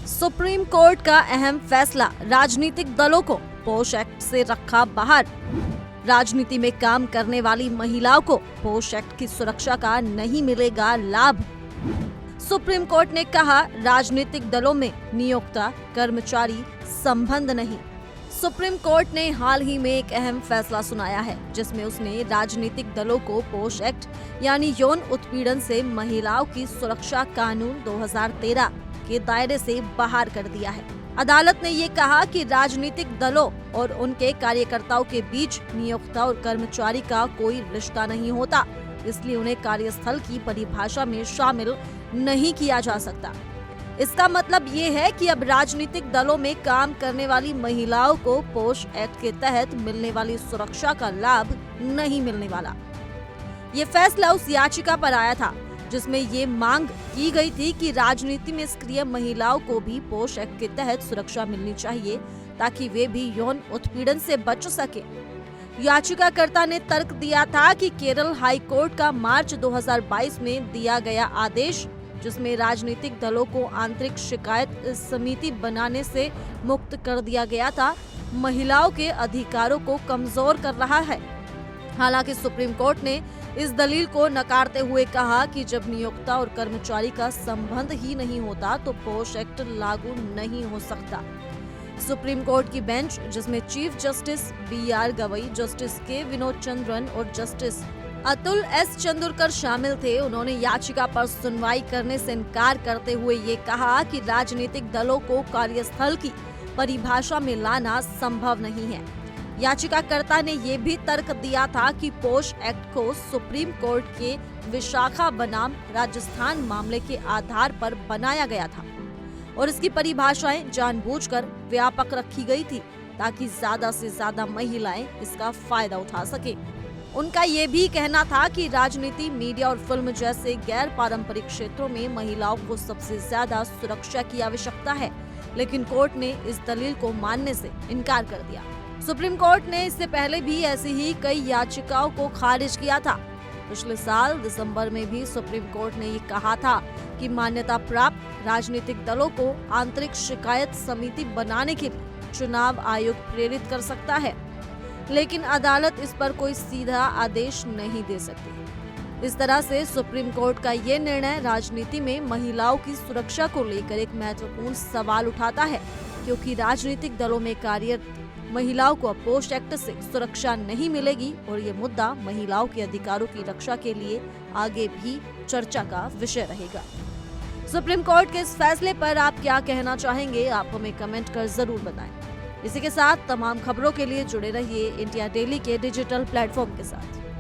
Supreme court का अहम फैसला, राजनीतिक दलों को पोश एक्ट से रखा बाहर। राजनीति में काम करने वाली महिलाओं को पोश एक्ट की सुरक्षा का नहीं मिलेगा लाभ। सुप्रीम कोर्ट ने कहा, राजनीतिक दलों में नियोक्ता कर्मचारी संबंध नहीं। सुप्रीम कोर्ट ने हाल ही में एक अहम फैसला सुनाया है, जिसमें उसने राजनीतिक दलों को पोश एक्ट यानी यौन उत्पीड़न से महिलाओं की सुरक्षा कानून 2013 के दायरे से बाहर कर दिया है। अदालत ने ये कहा कि राजनीतिक दलों और उनके कार्यकर्ताओं के बीच नियोक्ता और कर्मचारी का कोई रिश्ता नहीं होता, इसलिए उन्हें कार्यस्थल की परिभाषा में शामिल नहीं किया जा सकता। इसका मतलब ये है कि अब राजनीतिक दलों में काम करने वाली महिलाओं को पोश एक्ट के तहत मिलने वाली सुरक्षा का लाभ नहीं मिलने वाला। ये फैसला उस याचिका पर आया था जिसमें ये मांग की गई थी कि राजनीति में सक्रिय महिलाओं को भी पोश एक्ट के तहत सुरक्षा मिलनी चाहिए, ताकि वे भी यौन उत्पीड़न से बच सके। याचिकाकर्ता ने तर्क दिया था कि केरल हाई कोर्ट का मार्च 2022 में दिया गया आदेश, जिसमें राजनीतिक दलों को आंतरिक शिकायत समिति बनाने से मुक्त कर दिया गया था, महिलाओं के अधिकारों को कमजोर कर रहा है। हालांकि सुप्रीम कोर्ट ने इस दलील को नकारते हुए कहा कि जब नियोक्ता और कर्मचारी का संबंध ही नहीं होता तो पोश एक्ट लागू नहीं हो सकता। सुप्रीम कोर्ट की बेंच, जिसमें chief justice BR Gavai, justice के विनोद चंद्रन और जस्टिस अतुल S चंदुरकर शामिल थे, उन्होंने याचिका पर सुनवाई करने से इनकार करते हुए ये कहा कि राजनीतिक दलों को कार्यस्थल की परिभाषा में लाना संभव नहीं है। याचिकाकर्ता ने ये भी तर्क दिया था कि पोश एक्ट को सुप्रीम कोर्ट के विशाखा बनाम राजस्थान मामले के आधार पर बनाया गया था और इसकी परिभाषाएं जानबूझकर व्यापक रखी गई थी, ताकि ज्यादा से ज्यादा महिलाएं इसका फायदा उठा सके। उनका ये भी कहना था कि राजनीति, मीडिया और फिल्म जैसे गैर पारंपरिक क्षेत्रों में महिलाओं को सबसे ज्यादा सुरक्षा की आवश्यकता है, लेकिन कोर्ट ने इस दलील को मानने से इनकार कर दिया। सुप्रीम कोर्ट ने इससे पहले भी ऐसी ही कई याचिकाओं को खारिज किया था। पिछले साल दिसंबर में भी सुप्रीम कोर्ट ने ये कहा था कि मान्यता प्राप्त राजनीतिक दलों को आंतरिक शिकायत समिति बनाने के लिए चुनाव आयोग प्रेरित कर सकता है, लेकिन अदालत इस पर कोई सीधा आदेश नहीं दे सकती। इस तरह से सुप्रीम कोर्ट का ये निर्णय राजनीति में महिलाओं की सुरक्षा को लेकर एक महत्वपूर्ण सवाल उठाता है, क्योंकि राजनीतिक दलों में कार्यरत महिलाओं को पोश एक्ट से सुरक्षा नहीं मिलेगी और ये मुद्दा महिलाओं के अधिकारों की रक्षा के लिए आगे भी चर्चा का विषय रहेगा। सुप्रीम कोर्ट के इस फैसले पर आप क्या कहना चाहेंगे, आप हमें कमेंट कर जरूर बताएं। इसी के साथ तमाम खबरों के लिए जुड़े रहिए इंडिया डेली के डिजिटल प्लेटफॉर्म के साथ।